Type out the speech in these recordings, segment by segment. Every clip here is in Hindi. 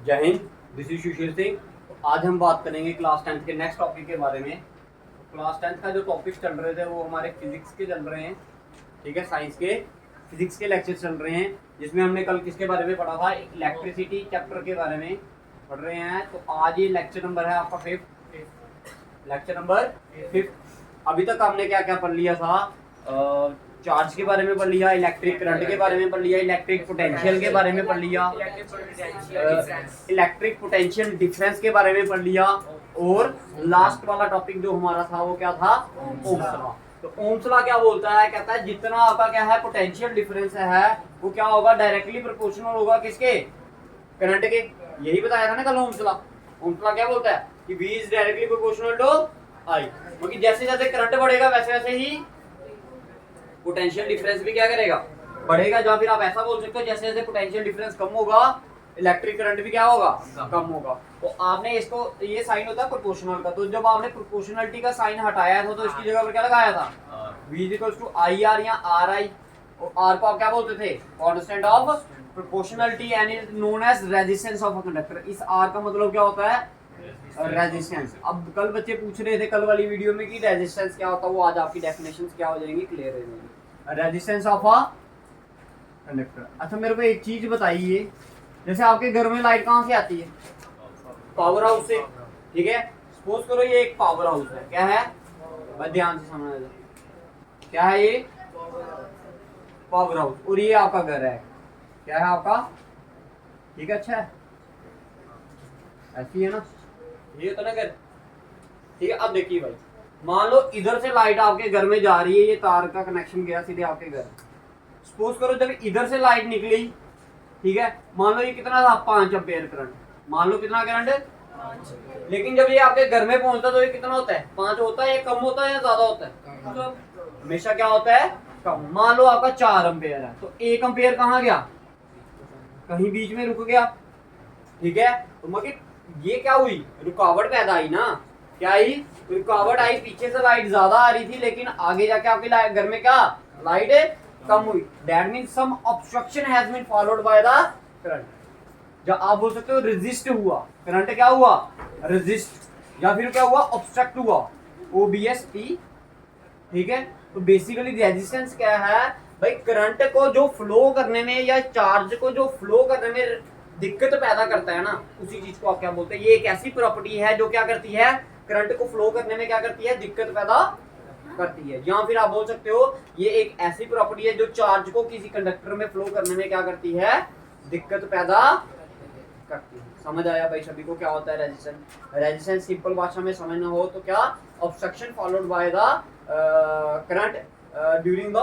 जय हिंद, दिस इज सुशील सिंह। तो आज हम बात करेंगे क्लास 10th के नेक्स्ट टॉपिक के बारे में। क्लास 10th का जो टॉपिक चल रहे थे वो हमारे फिजिक्स के चल रहे हैं, ठीक है। साइंस के फिजिक्स के लेक्चर चल रहे हैं, जिसमें हमने कल किसके बारे में पढ़ा था, इलेक्ट्रिसिटी चैप्टर के बारे में पढ़ रहे हैं। तो आज ये लेक्चर नंबर है आपका 5th, लेक्चर नंबर 5th। अभी तक हमने क्या क्या पढ़ लिया था, चार्ज के बारे में पढ़ लिया, इलेक्ट्रिक करंट के बारे में पढ़ लिया, इलेक्ट्रिक पोटेंशियल के बारे में पढ़ लिया, इलेक्ट्रिक पोटेंशियल डिफरेंस के बारे में पढ़ लिया, और लास्ट वाला टॉपिक जो हमारा था वो क्या था, ओम्स लॉ। तो ओम्स लॉ क्या बोलता है, कहता है जितना आपका क्या है पोटेंशियल डिफरेंस है वो क्या होगा, डायरेक्टली प्रोपोर्शनल होगा किसके, करंट के। यही बताया था ना कल ओम्स लॉ। ओम्स लॉ क्या बोलता है कि V is directly proportional to I, क्योंकि जैसे जैसे करंट बढ़ेगा वैसे वैसे ही पोटेंशियल डिफरेंस भी क्या करेगा, बढ़ेगा। या फिर आप ऐसा बोल सकते हो जैसे जैसे पोटेंशियल डिफरेंस कम होगा इलेक्ट्रिक करंट भी क्या होगा, कम होगा। तो आपने इसको, ये साइन होता है प्रोपोर्शनल का, तो जब आपने प्रोपोर्शनलिटी का साइन हटाया था तो इसकी जगह पर क्या लगाया था, V इक्वल्स टू IR या RI। और R को आप क्या बोलते थे, constant of proportionality and is known as resistance of a conductor. इस R का मतलब क्या होता है, रेजिस्टेंस। अब कल बच्चे पूछ रहे थे कल वाली वीडियो में कि रेजिस्टेंस क्या होता है, वो आज आपकी डेफिनेशंस क्या हो जाएंगी, क्लियर हो जाएंगी। Resistance of a conductor. अच्छा मेरे को एक चीज बताइए, जैसे आपके घर में लाइट कहाँ से आती है, पावर हाउस से, ठीक है। सपोज करो ये एक पावर हाउस है, क्या है भाई, ध्यान से समझना, क्या है ये पावर हाउस, और ये आपका घर है, क्या है आपका, ठीक है। अच्छा है, ऐसी है ना, ये तो ना घर, ठीक है। अब देखिए भाई, मान लो इधर से लाइट आपके घर में जा रही है, ये तार का कनेक्शन गया सीधे आपके घर। सपोज करो जब इधर से लाइट निकली, ठीक है, मान लो ये कितना था, 5 एम्पीयर करंट, मान लो कितना करंट, लेकिन जब ये आपके घर में पहुंचता तो ये कितना होता है, 5 होता है, ये कम होता है या ज्यादा होता है, तो हमेशा क्या होता है, कम। मान लो आपका 4 एम्पीयर है, तो 1 एम्पीयर कहाँ गया, कहीं बीच में रुक गया, ठीक है। तो मगर ये क्या हुई, रुकावट पैदा आई ना, क्या आई, रुकावट आई, पीछे से लाइट ज्यादा आ रही थी लेकिन आगे जाके आपके घर में क्या लाइट कम हुई। That means some obstruction has been followed by the current. जब आप बोल सकते हो रेजिस्ट हुआ, करंट क्या हुआ, रेजिस्ट, या फिर क्या हुआ, ऑब्स्ट्रक्ट हुआ, OBST, ठीक है। तो बेसिकली रेजिस्टेंस क्या है भाई, करंट को जो फ्लो करने में या चार्ज को जो फ्लो करने में दिक्कत पैदा करता है ना, उसी चीज को आप क्या बोलते हैं। ये एक ऐसी प्रॉपर्टी है जो क्या करती है, करंट को फ्लो करने में क्या करती है, दिक्कत पैदा करती है। या फिर आप बोल सकते हो ये एक ऐसी प्रॉपर्टी है जो चार्ज को किसी कंडक्टर में फ्लो करने में क्या करती है, दिक्कत पैदा करती है। समझ आया भाई सभी को क्या होता है रेजिस्टेंस। रेजिस्टेंस सिंपल भाषा में समझना हो तो क्या, obstruction followed by the current during the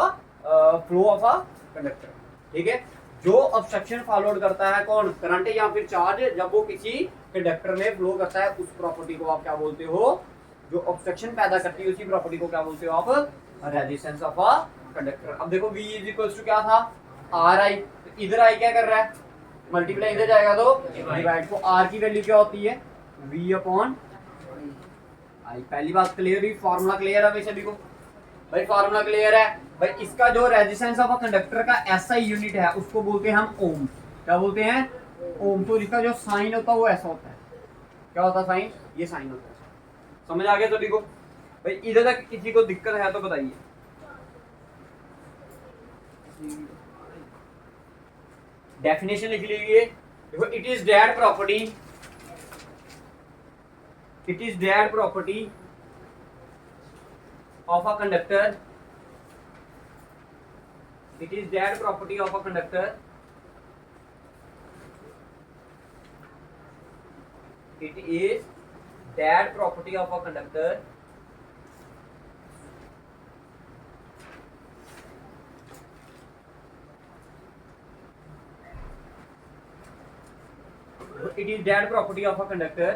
flow of a conductor, ठीक है। जो ऑब्स्ट्रक्शन फॉलोड करता है कौन, करंट या फिर चार्ज, जब वो किसी कंडक्टर में फ्लो करता है, उस प्रॉपर्टी को आप क्या बोलते हो, जो ऑब्स्ट्रक्शन पैदा करती है उसी प्रॉपर्टी को क्या बोलते हो आप, रेजिस्टेंस ऑफ अ कंडक्टर। अब देखो V इज इक्वल्स टू क्या था, RI, तो इधर I क्या कर रहा है, मल्टीप्लाई इधर जाएगा तो डिवाइड। तो R की वैल्यू क्या होती है, V अपॉन I। पहली बात क्लियर हुई, फार्मूला क्लियर है भाई सभी को, भाई फार्मूला क्लियर है भाई। इसका जो रेजिस्टेंस ऑफ अ कंडक्टर का SI यूनिट है उसको बोलते हैं हम ओम। क्या बोलते हैं, ओम। तो इसका जो साइन होता है वो ऐसा होता है, क्या होता है साइन, ये साइन होता है। समझ आ गया सभी को भाई, इधर तक किसी को दिक्कत है तो बताइए। डेफिनेशन लिख लीजिए, देखो it is that property, it is that property of a conductor, it is that property of a conductor, it is that property of a conductor it is that property of a conductor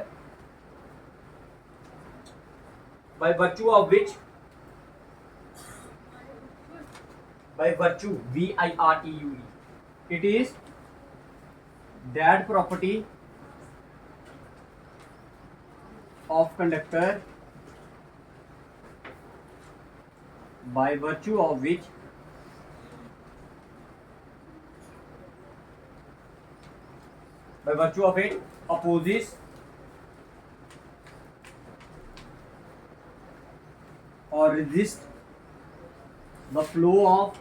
by virtue of which, by virtue, VIRTUE, it is that property of conductor by virtue of which by virtue of it opposes or resist the flow of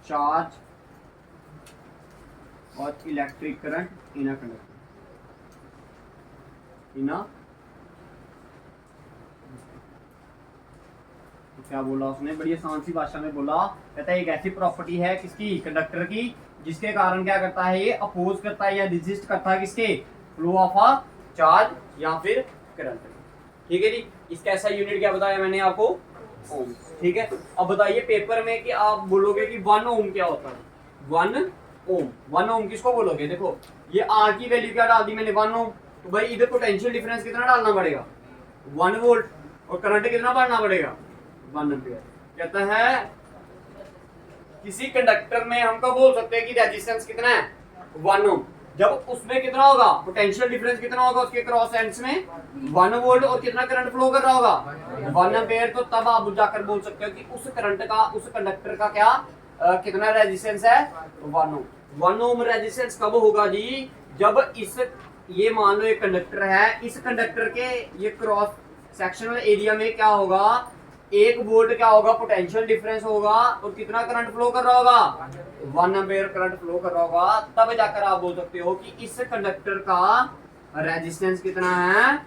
charge or electric current in a conductor क्या बोला उसने, बड़ी आसान सी भाषा में बोला, कहता है एक ऐसी प्रॉपर्टी है किसकी, कंडक्टर की, जिसके कारण क्या करता है ये अपोज करता है या रेजिस्ट करता है किसके, फ्लो ऑफ अ चार्ज या फिर करंट। ठीक है जी, इसका ऐसा यूनिट क्या बताया मैंने आपको, ओम। ठीक है, अब बताइए पेपर में कि आप बोलोगे कि 1 ओम क्या होता है, 1 ओम। 1 ओम किसको बोलोगे, देखो ये आर की वैल्यू क्या डाल दी मैंने 1 ओम, तो भाई इधर पोटेंशियल डिफरेंस कितना डालना पड़ेगा, 1 वोल्ट, और करंट कितना बढ़ना पड़ेगा, 1 एम्पीयर। कहता है किसी कंडक्टर में हम कब बोल सकते हैं कि रेजिस्टेंस कितना है, 1 ओम, जब उसमें कितना होगा, पोटेंशियल डिफरेंस कितना होगा उसके क्रॉस एंड्स में 1 वोल्ट, और कितना करंट फ्लो कर रहा होगा 1 एम्पीयर। तो तब आप जाकर बोल सकते हो कि उस करंट का, उस कंडक्टर का क्या कितना रेजिस्टेंस है, 1 ओम। 1 ओम रेजिस्टेंस कब होगा जी, जब इस, ये मान लो एक कंडक्टर है, इस कंडक्टर के ये क्रॉस सेक्शनल एरिया में क्या होगा, 1 वोल्ट क्या होगा, पोटेंशियल डिफरेंस होगा, और कितना करंट फ्लो कर रहा होगा, 1 एम्पीयर करंट फ्लो कर रहा होगा। तब जाकर आप बोल सकते हो कि इस कंडक्टर का रेजिस्टेंस कितना है,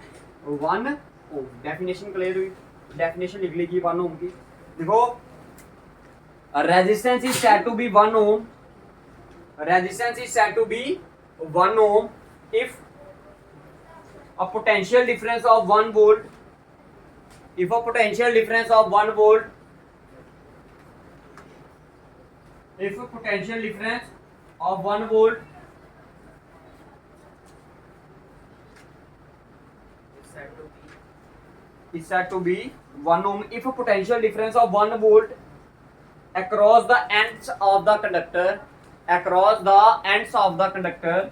1 ओम। डेफिनेशन क्लियर हुई, डेफिनेशन लिख लीजिए 1 ओम की। देखो resistance is said to be 1 ohm, resistance is said to be 1 ohm if a potential difference of 1 volt, if a potential difference of 1 volt, if a potential difference of 1 volt is said to be 1 ohm, if a potential difference of 1 volt across the ends of the conductor, across the ends of the conductor,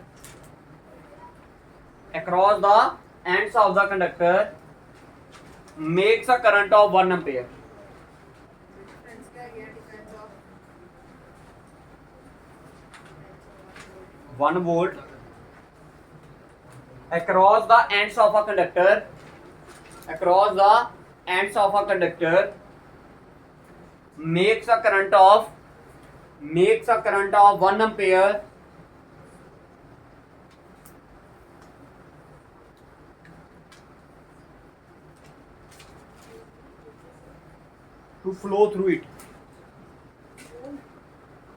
across the ends of the conductor makes a current of 1 ampere. 1 volt across the ends of a conductor, across the ends of a conductor makes a current of 1 ampere to flow through it,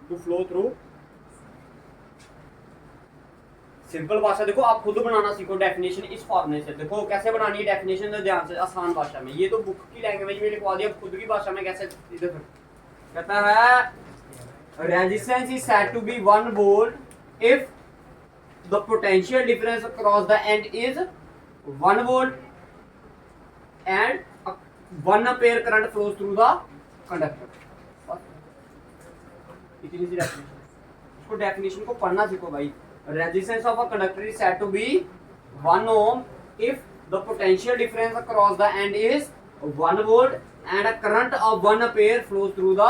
to flow through। Simple भाषा देखो, आप खुद बनाना सीखो डेफिनेशन इस फॉर्मूले से। देखो कैसे बनानी है डेफिनेशन, तो ध्यान से, आसान भाषा में। ये तो बुक की लैंग्वेज में लिखवा दिया, खुद की भाषा में कैसे, इधर कहता है resistance is said to be 1 volt if the potential difference across the end is 1 volt and 1 ampere current flows through the conductor. इतनी सी डेफिनेशन, इसको डेफिनेशन को पढ़ना सीखो भाई। Resistance of a conductor is said to be 1 ohm if the potential difference across the end is 1 volt and a current of 1 ampere flows through the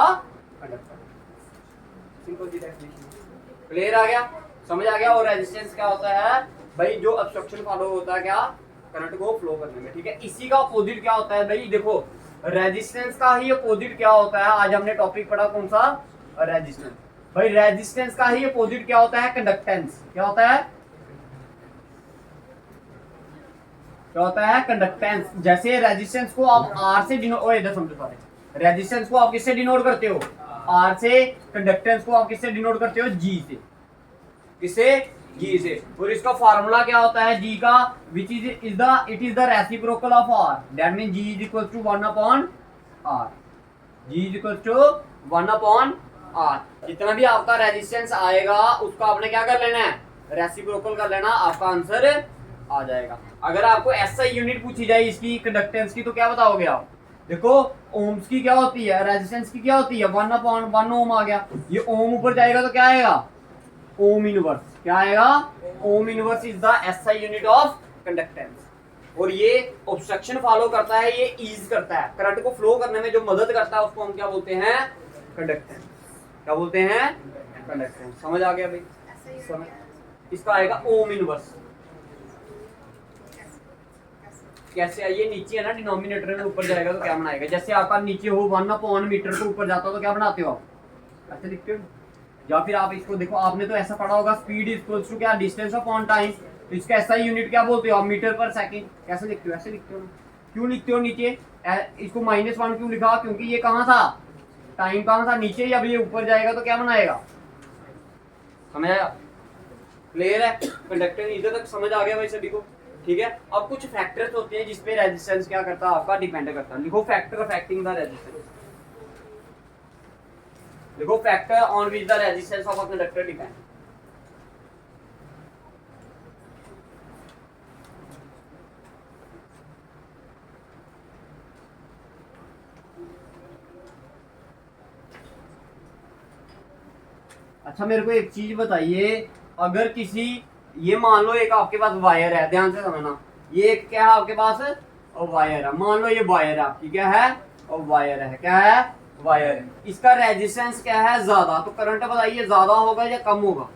conductor. Simple C definition, clear आ गया, समझ आ गया। और रेजिस्टेंस क्या होता है भाई, जो ऑब्स्ट्रक्शन फॉलो होता है क्या, करंट को फ्लो करने में। ठीक है, इसी का अपोजिट क्या होता है भाई, देखो रेजिस्टेंस का ही अपोजिट क्या होता है, आज हमने टॉपिक पढ़ा कौन सा, रेजिस्टेंस। भाई रेजिस्टेंस का ही अपोजिट क्या होता है, कंडक्टेंस। क्या होता है, क्या होता है, कंडक्टेंस। जैसे रेजिस्टेंस को आप आर से डिनोट, ओ इधर समझो सारे, रेजिस्टेंस को आप किससे डिनोट करते हो, आर से। कंडक्टेंस को आप किससे डिनोट करते हो, जी से। किससे, जी से। और इसका फार्मूला क्या होता है जी का, which is it is the reciprocal of R, that mean G is equal to 1 upon R. G is equal to 1 upon R. जितना भी आपका रेजिस्टेंस आएगा उसका आपने क्या कर लेना है, रेसिप्रोकल कर लेना, आपका आंसर आ जाएगा। अगर आपको ऐसा यूनिट पूछी जाए इसकी कंडक्टेंस की, तो क्या बताओगे आप, देखो ओम्स की क्या होती है, रेजिस्टेंस की क्या होती है, 1 अपॉन 1 ओम आ गया। ये ओम ऊपर जाएगा तो क्या आएगा, ओम इनवर्स। क्या आएगा, ohm inverse is the SI unit of conductance. और ये ऑब्स्ट्रक्शन फॉलो करता है, ये ईज करता है, करंट को फ्लो करने में जो मदद करता है उसको हम क्या बोलते हैं, कंडक्टेंस। क्या बोलते हैं, कंडक्टेंस। समझ आ गया भाई? समझ, इसका आएगा ओम इनवर्स। कैसे आइए, नीचे है ना डिनोमिनेटर में, ऊपर जाएगा तो क्या बनाएगा? जैसे आपका नीचे हो 1/मीटर तो ऊपर जाता हो तो क्या बनाते हो आप? ऐसे लिखते हो। या फिर आप इसको देखो, आपने तो ऐसा पढ़ा होगा, स्पीड इक्वल्स टू क्या, डिस्टेंस अपॉन टाइम। तो इसका ऐसा यूनिट क्या बोलते हो आप? मीटर पर सेकंड। कैसे लिखते हो? ऐसे लिखते हो। क्यों लिखते हो नीचे? इसको -1 क्यों लिखा? क्योंकि ये कहाँ था? टाइम कहाँ था? नीचे। अब ये ऊपर जाएगा तो क्या बनाएगा? समझ आया? क्लियर है? कंडक्टर इधर तक समझ आ गया भाई सभी को? ठीक है। अब कुछ फैक्टर्स होते हैं जिसपे रेजिस्टेंस क्या करता है आपका, डिपेंड करता है। लिखो फैक्टर अफेक्टिंग द रेजिस्टेंस। लिखो factor on which the resistance of a conductor depend. अच्छा मेरे को एक चीज बताइए, अगर किसी, ये मान लो एक आपके पास वायर है, ध्यान से समझना, ये एक क्या है आपके पास? और वायर है। मान लो ये वायर है आपकी, क्या है? और वायर है। क्या है? वायर है। इसका रेजिस्टेंस क्या है? ज्यादा। तो करंट बताइए ज्यादा होगा या कम होगा?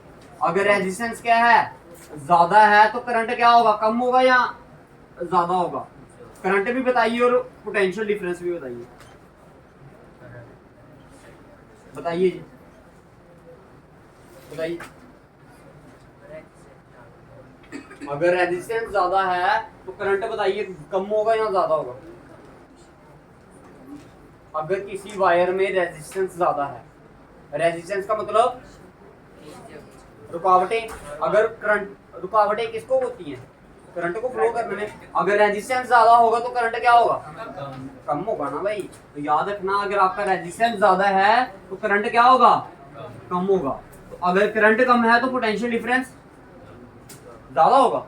अगर रेजिस्टेंस क्या है? ज्यादा है तो करंट क्या होगा? कम होगा या ज्यादा होगा? करंट भी बताइए और पोटेंशियल डिफरेंस भी बताइए। बताइए जी, बताइए। अगर रेजिस्टेंस ज्यादा है तो करंट बताइए कम होगा या ज्यादा होगा? अगर किसी वायर में रेजिस्टेंस ज्यादा है, रेजिस्टेंस का मतलब रुकावटें। अगर करंट, रुकावटें किसको होती हैं? करंट को फ्लो करने में। अगर रेजिस्टेंस ज्यादा होगा तो करंट क्या होगा? कम होगा ना भाई। तो याद रखना, अगर आपका रेजिस्टेंस ज्यादा है तो करंट क्या होगा? कम होगा। तो अगर करंट कम है तो पोटेंशियल डिफरेंस ज्यादा होगा।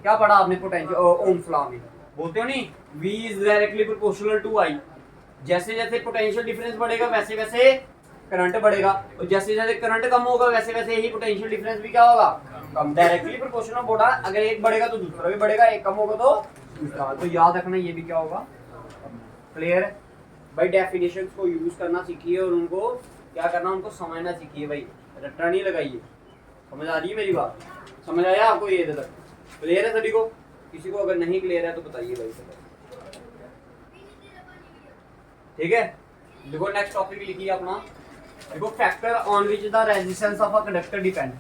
क्या पढ़ा आपने पोटेंशियल ओम्स लॉ में? बोलते हो नहीं, V is directly proportional to I। जैसे जैसे पोटेंशियल डिफरेंस बढ़ेगा वैसे वैसे करंट बढ़ेगा, और जैसे जैसे करंट कम होगा वैसे वैसे ही पोटेंशियल डिफरेंस भी क्या होगा? कम। डायरेक्टली प्रोपोर्शनल बोला, अगर एक बढ़ेगा तो दूसरा भी बढ़ेगा, एक कम होगा तो दूसरा। तो याद रखना ये भी क्या होगा? क्लियर है भाई? डेफिनेशंस को यूज करना सीखिए और उनको क्या करना, उनको समझना सीखिए भाई, रट्टा नहीं लगाइए। समझ आ रही है मेरी बात? समझ आया आपको ये तक? क्लियर है सभी को? किसी को अगर नहीं क्लियर है तो बताइए भाई। ठीक है, देखो नेक्स्ट टॉपिक लिखिए अपना। देखो factor on which the resistance of a conductor depend.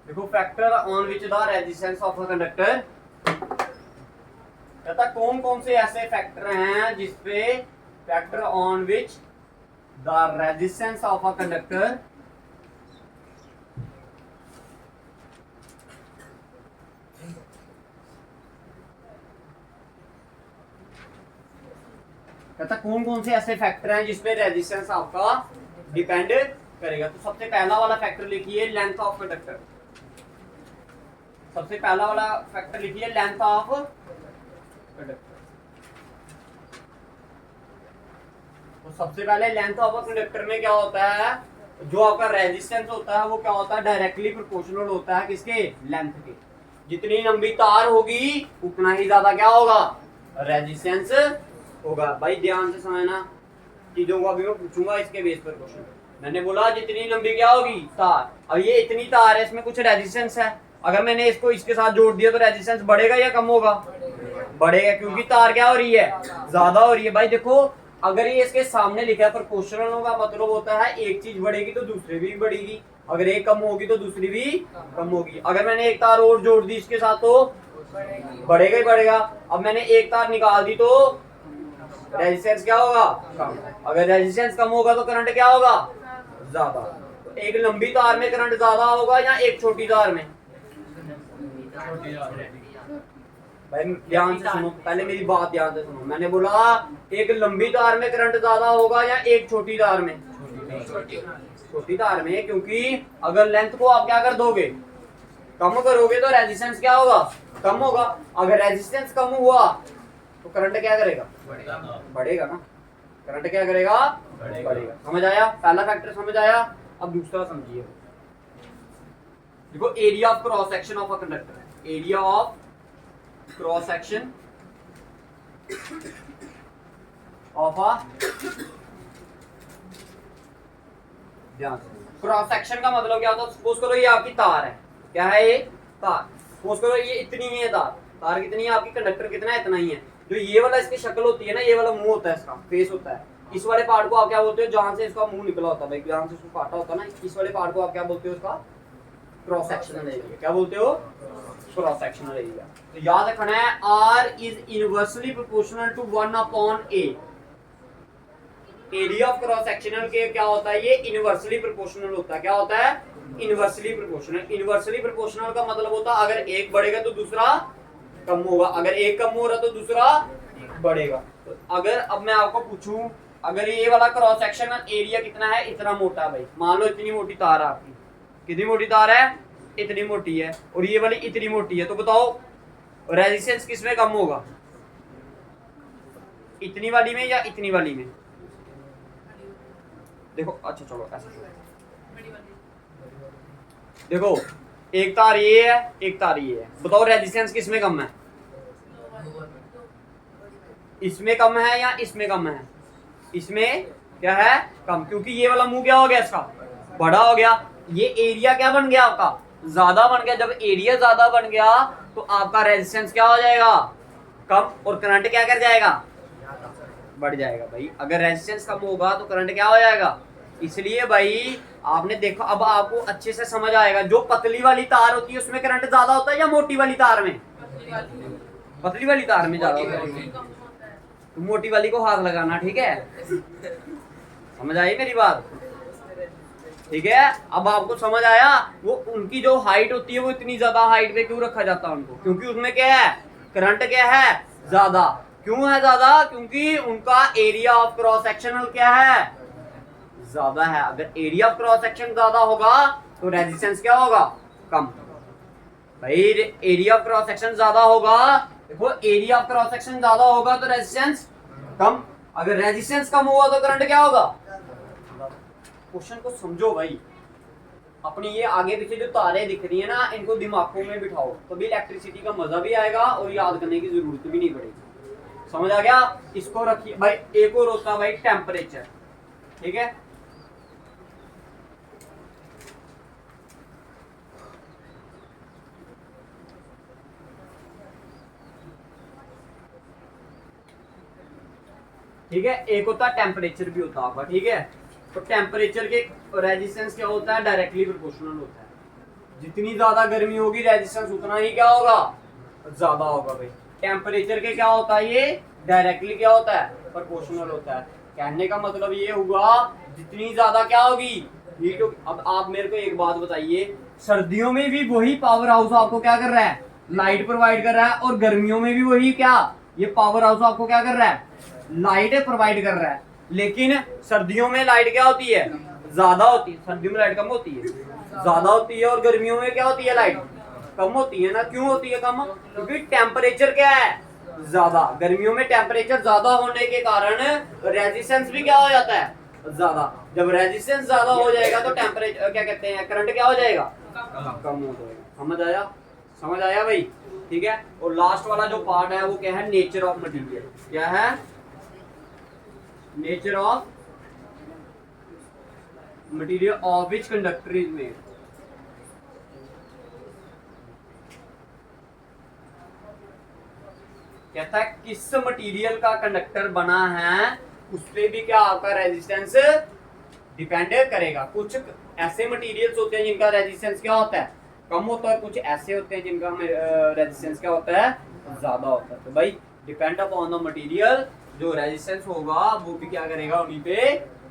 देखो factor on which the resistance of a conductor, कहता कौन कौन से ऐसे फैक्टर हैं जिसपे factor on which the resistance of a conductor कहता कौन कौन से ऐसे फैक्टर हैं जिसपे रेजिस्टेंस आपका डिपेंड करेगा। तो सबसे पहला वाला फैक्टर लिखिए लेंथ ऑफ कंडक्टर। सबसे पहला वाला फैक्टर लिखिए लेंथ ऑफ कंडक्टर। तो सबसे पहले लेंथ ऑफ कंडक्टर में क्या होता है? जो आपका रेजिस्टेंस होता है वो क्या होता है? डायरेक्टली प्रोपोर्शनल होता है किसके? लेंथ के। जितनी लंबी तार होगी उतना ही ज्यादा क्या होगा? रेजिस्टेंस होगा। भाई ध्यान से समझना चीजों को, अभी मैं पूछूंगा इसके बेस पर क्वेश्चन। मैंने बोला जितनी लंबी क्या होगी? तार। अब ये इतनी तार है, इसमें कुछ रेजिस्टेंस है, अगर मैंने इसको इसके साथ जोड़ दिया तो रेजिस्टेंस बढ़ेगा या कम होगा? बढ़ेगा, क्योंकि तार क्या हो रही है? ज्यादा हो रही है। भाई देखो, अगर ये इसके सामने लिखा है प्रोपोर्शनल होगा, मतलब होता है एक चीज बढ़ेगी तो दूसरी भी बढ़ेगी, अगर एक कम होगी तो दूसरी भी कम होगी। अगर मैंने एक तार और जोड़ दी इसके साथ तो बढ़ेगा ही बढ़ेगा। अब मैंने एक तार निकाल दी तो रेजिस्टेंस क्या होगा? कम। अगर रेजिस्टेंस कम होगा तो करंट क्या होगा? ज्यादा। तो एक लंबी तार में करंट ज्यादा होगा या एक छोटी तार में? भाई ध्यान से सुनो, पहले मेरी बात ध्यान से सुनो। मैंने बोला एक लंबी तार में करंट ज्यादा होगा या एक छोटी तार में? छोटी तार में, क्योंकि अगर लेंथ को आप क्या कर दोगे? कम करोगे तो रेजिस्टेंस क्या होगा? कम होगा। अगर रेजिस्टेंस कम हुआ तो करंट क्या करेगा? बढ़ेगा ना। करंट क्या करेगा? बढ़ेगा। समझ आया? पहला फैक्टर समझ आया। अब दूसरा समझिए। देखो area of cross section of a conductor. Area of cross section of a ध्यान से। क्रॉस सेक्शन का मतलब क्या होता है? सपोज करो ये आपकी तार है, क्या है ये? तार। सपोज करो ये इतनी ही है तार, तार कितनी है आपकी? कंडक्टर कितना है? इतना ही है। जो ये वाला इसकी शक्ल होती है ना, ये वाला मुंह होता है, इसका फेस होता है, इस वाले पार्ट को आप क्या बोलते हो? जहां से इसका मुंह निकला होता है भाई, जहां से इसको काटा होता है ना, इस वाले पार्ट को आप क्या बोलते हो? उसका क्रॉस सेक्शनल एरिया। क्या बोलते हो? Cross sectional area. तो याद रखना है R is inversely proportional to 1/A। Area of cross sectional के क्या होता है? ये इनवर्सली प्रोपोर्शनल होता है। क्या होता है? Inversely proportional. इनवर्सली प्रोपोर्शनल का मतलब होता है अगर एक बढ़ेगा तो दूसरा कम होगा, अगर एक कम हो रहा तो दूसरा बढ़ेगा। तो अगर अब मैं आपको पूछूं, अगर ये वाला क्रॉस सेक्शनल एरिया कितना है? इतना मोटा है भाई, मान लो इतनी मोटी तार है आपकी, कितनी मोटी तार है? इतनी मोटी है, और ये वाली इतनी मोटी है, तो बताओ रेजिस्टेंस किसमें कम होगा? इतनी वाली में या इतनी वाली में? देखो, अच्छा चलो ऐसा चलो, देखो एक तार ये है, एक तार ये है, बताओ रेजिस्टेंस किसमें कम है? इसमें कम है या इसमें कम है? इसमें क्या है? कम, क्योंकि ये वाला मुंह क्या हो गया? इसका बड़ा हो गया। ये एरिया क्या बन गया? आपका ज्यादा बन गया। जब एरिया ज्यादा बन गया तो आपका रेजिस्टेंस क्या हो जाएगा? कम, और करंट क्या कर जाएगा? बढ़ जाएगा भाई। अगर रेजिस्टेंस कम होगा तो करंट क्या हो जाएगा? इसलिए भाई आपने देखो, अब आपको अच्छे से समझ आएगा, जो पतली वाली तार होती है उसमें करंट ज्यादा होता है या मोटी वाली तार में? पतली वाली तार में ज्यादा होता है। तो मोटी वाली को हाथ लगाना, ठीक है? समझ आई मेरी बात? ठीक है, अब आपको समझ आया वो उनकी जो हाइट होती है वो इतनी ज्यादा हाइट पे क्यों रखा जाता है उनको? क्योंकि उसमें क्या है? करंट क्या है? ज्यादा। क्यों है ज्यादा? क्योंकि उनका एरिया ऑफ क्रॉस सेक्शनल क्या है? ज्यादा है। अगर एरिया ऑफ क्रॉस सेक्शन ज्यादा होगा तो रेजिस्टेंस क्या होगा? कम। भाई एरिया ऑफ क्रॉस सेक्शन ज्यादा होगा, देखो एरिया ऑफ क्रॉस सेक्शन ज्यादा होगा तो रेजिस्टेंस कम। अगर रेजिस्टेंस कम होगा तो करंट क्या होगा? क्वेश्चन को समझो भाई। अपनी ये आगे पीछे जो तारें दिख रही है ना, इनको दिमागों में बिठाओ, तभी इलेक्ट्रिसिटी का मजा भी आएगा और याद करने की जरूरत भी नहीं पड़ेगी। समझ आ गया? इसको रखिए भाई। एक और होता है भाई टेम्परेचर, ठीक है? ठीक है, एक होता है टेम्परेचर भी होता है आपका, ठीक है? तो टेम्परेचर के रेजिस्टेंस क्या होता है? डायरेक्टली प्रोपोर्शनल होता है। जितनी ज्यादा गर्मी होगी रेजिस्टेंस उतना ही क्या होगा? ज्यादा होगा भाई। टेम्परेचर के क्या होता है? ये डायरेक्टली क्या होता है? प्रोपोर्शनल होता है। कहने का मतलब ये हुआ जितनी ज्यादा क्या होगी? हीट होगी। अब आप मेरे को एक बात बताइए, सर्दियों में भी वही पावर हाउस आपको क्या कर रहा है? लाइट प्रोवाइड कर रहा है, और गर्मियों में भी वही क्या? ये पावर हाउस आपको क्या कर रहा है? लाइट प्रोवाइड कर रहा है। लेकिन सर्दियों में लाइट क्या होती है? ज्यादा होती है। सर्दियों में लाइट कम होती है, ज्यादा होती है, और गर्मियों में क्या होती है? लाइट कम होती है ना। क्यों होती है कम? क्योंकि टेम्परेचर क्या है? ज्यादा। गर्मियों में टेम्परेचर ज्यादा होने के कारण रेजिस्टेंस भी क्या हो जाता है? ज्यादा। जब रेजिस्टेंस ज्यादा हो जाएगा तो टेम्परेचर क्या कहते हैं? करंट क्या हो जाएगा? कम हो जाएगा। समझ आया? समझ आया भाई? ठीक है। और लास्ट वाला जो पार्ट है वो क्या है? Nature of material. क्या है? Nature of material of which conductor is made. कहता है किस मटेरियल का कंडक्टर बना है, उस पे भी क्या आपका रेजिस्टेंस डिपेंड करेगा। कुछ ऐसे मटेरियल्स होते हैं जिनका रेजिस्टेंस क्या होता है? कम होता है। कुछ ऐसे होते हैं जिनका रेजिस्टेंस क्या होता है? ज्यादा होता है। तो भाई डिपेंड अपॉन द मटेरियल, जो रेजिस्टेंस होगा वो भी क्या करेगा? उन्हीं पे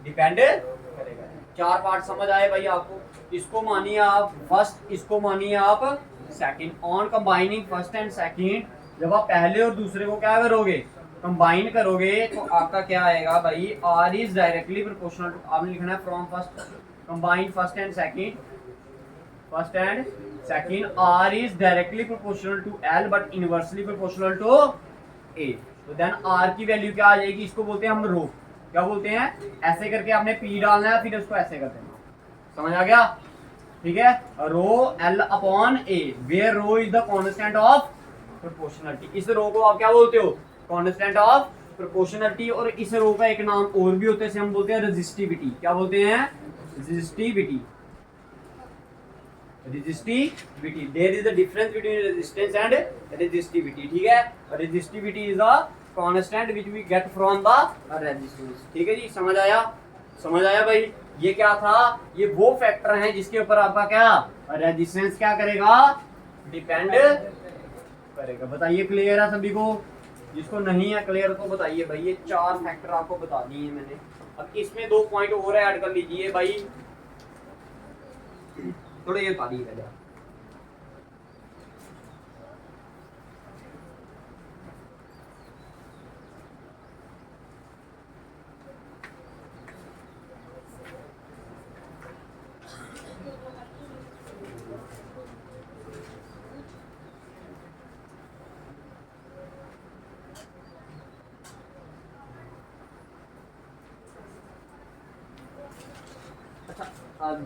डिपेंड करेगा। चार पार्ट समझ आए भाई आपको? इसको मानिए आप फर्स्ट, इसको मानिए आप second. On combining first and second, जब आप पहले और दूसरे को क्या करोगे? कंबाइन करोगे तो आपका क्या आएगा भाई? R is directly proportional to, आपने लिखना है from first, combine first and second, first and second, R is directly proportional to L but inversely proportional to A। तो देन R की वैल्यू क्या आ जाएगी? इसको बोलते हैं हम रो। क्या बोलते हैं? ऐसे करके आपने P डालना है, फिर उसको ऐसे कर देना। समझ आ गया? ठीक है। Rho L upon A, where rho is the constant of proportionality. इस रो को आप क्या बोलते हो? Constant of proportionality. और इस रो का एक नाम और भी होता है, इसे हम बोलते हैं रेजिस्टिविटी। क्या बोलते हैं? resistivity. Resistivity, there is a difference between resistance and resistivity. ठीक है, resistivity is a constant which we get from the resistance. ठीक है जी, समझ आया? समझ आया भाई? ये क्या था? ये वो फैक्टर हैं जिसके ऊपर आपका क्या रेजिस्टेंस क्या करेगा, डिपेंड करेगा। बताइए, क्लियर है सभी को? जिसको नहीं है क्लियर तो बताइए भाई। ये 4 फैक्टर आपको बता दिए मैंने। अब इसमें 2 पॉइंट और ऐड कर लीजिए भाई, थोड़े ये बता दिए पहले।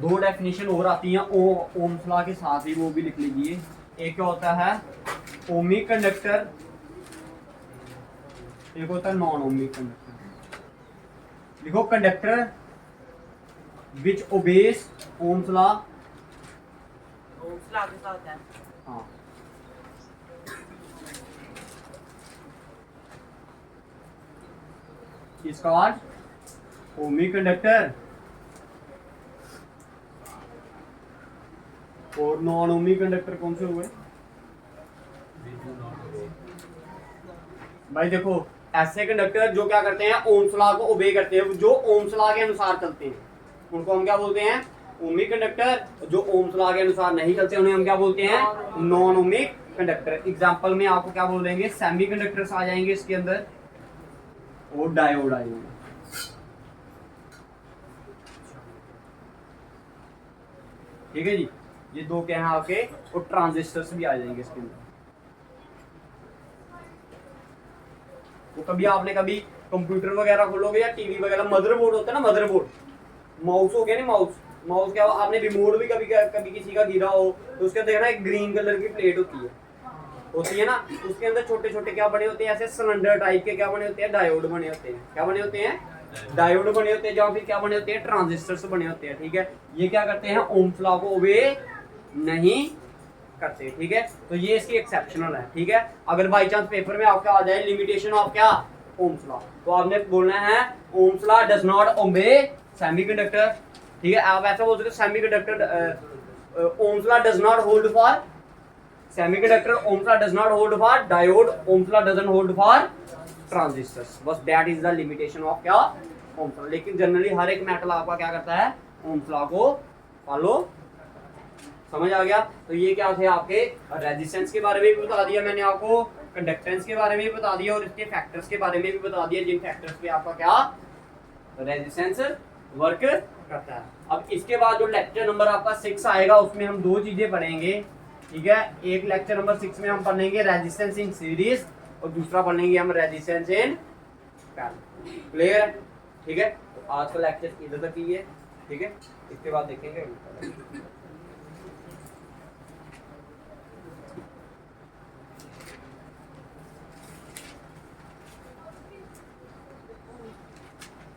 दो डेफिनेशन और आती हैं ओम्स लॉ के साथ ही, वो भी लिख लीजिए। एक क्या होता है ओमिक कंडक्टर, एक होता है नॉन ओमिक कंडक्टर। लिखो conductor which obeys Ohm's law. Ohm's law के साथ है। हाँ, इसका ओमिक कंडक्टर और नॉन ओमिक कंडक्टर कौन से हुए भाई? देखो, ऐसे कंडक्टर जो क्या करते हैं, ओम्स लॉ को ओबे करते हैं, जो ओम्स लॉ के अनुसार चलते हैं, उनको हम क्या बोलते हैं? Ohmic conductor. जो ओम्स लॉ के अनुसार नहीं चलते उन्हें हम क्या बोलते हैं? Non ohmic conductor. एग्जांपल में आपको क्या बोल देंगे? सेमी कंडक्टर्स आ जाएंगे इसके अंदर और डायोड आएंगे। ठीक है जी, ये 2 क्या है आपके, और ट्रांजिस्टर्स भी आ जाएंगे इसके अंदर। तो कभी आपने कभी कंप्यूटर वगैरह खोलोगे या टीवी वगैरह, मदरबोर्ड होता है ना, मदरबोर्ड, माउस हो गया नहीं, माउस क्या, आपने रिमोट भी कभी कभी किसी का गिरा हो तो उसके अंदर ना एक ग्रीन कलर की प्लेट होती है ना, उसके अंदर छोटे छोटे क्या बने होते हैं, ऐसे सिलेंडर टाइप के क्या बने होते हैं, डायोड बने होते हैं। क्या बने होते हैं? डायोड बने होते हैं। जहाँ फिर क्या बने होते हैं? ट्रांजिस्टर्स बने होते हैं। ठीक है, ये क्या करते हैं? ओम्स लॉ को ओबे नहीं करते। ठीक है, तो ये इसकी एक्सेप्शनल है। ठीक है, अगर बाई चांस पेपर में आपका आ जाए लिमिटेशन ऑफ क्या, ओम्स लॉ, तो आपने बोलना है Ohm's law does not obey semiconductor. ठीक है, आप ऐसा बोल सकते हो semiconductor Ohm's law does not hold for semiconductor, Ohm's law does not hold for diode, Ohm's law doesn't hold for transistors. बस that is the limitation of क्या, ओम्स लॉ। लेकिन जनरली हर एक मेटल आपका क्या करता है? ओम्स लॉ को फॉलो। समझ आ गया? तो ये क्या थे आपके रेजिस्टेंस के बारे में भी बता दिया मैंने आपको, कंडक्टेंस के बारे में भी बता दिया और इसके फैक्टर्स के बारे में भी बता दिया, जिन फैक्टर्स पे आपका क्या रेजिस्टेंस वर्क करता है। अब इसके बाद जो लेक्चर नंबर आपका 6 आएगा उसमें हम 2 चीजें पढ़ेंगे। ठीक है, एक लेक्चर नंबर 6 में हम पढ़ेंगे रेजिस्टेंस इन सीरीज और दूसरा पढ़ेंगे हम रेजिस्टेंस इन पैरेलल। क्लियर है? ठीक है, तो आज का लेक्चर इधर तक ही है। ठीक है, इसके बाद देखेंगे।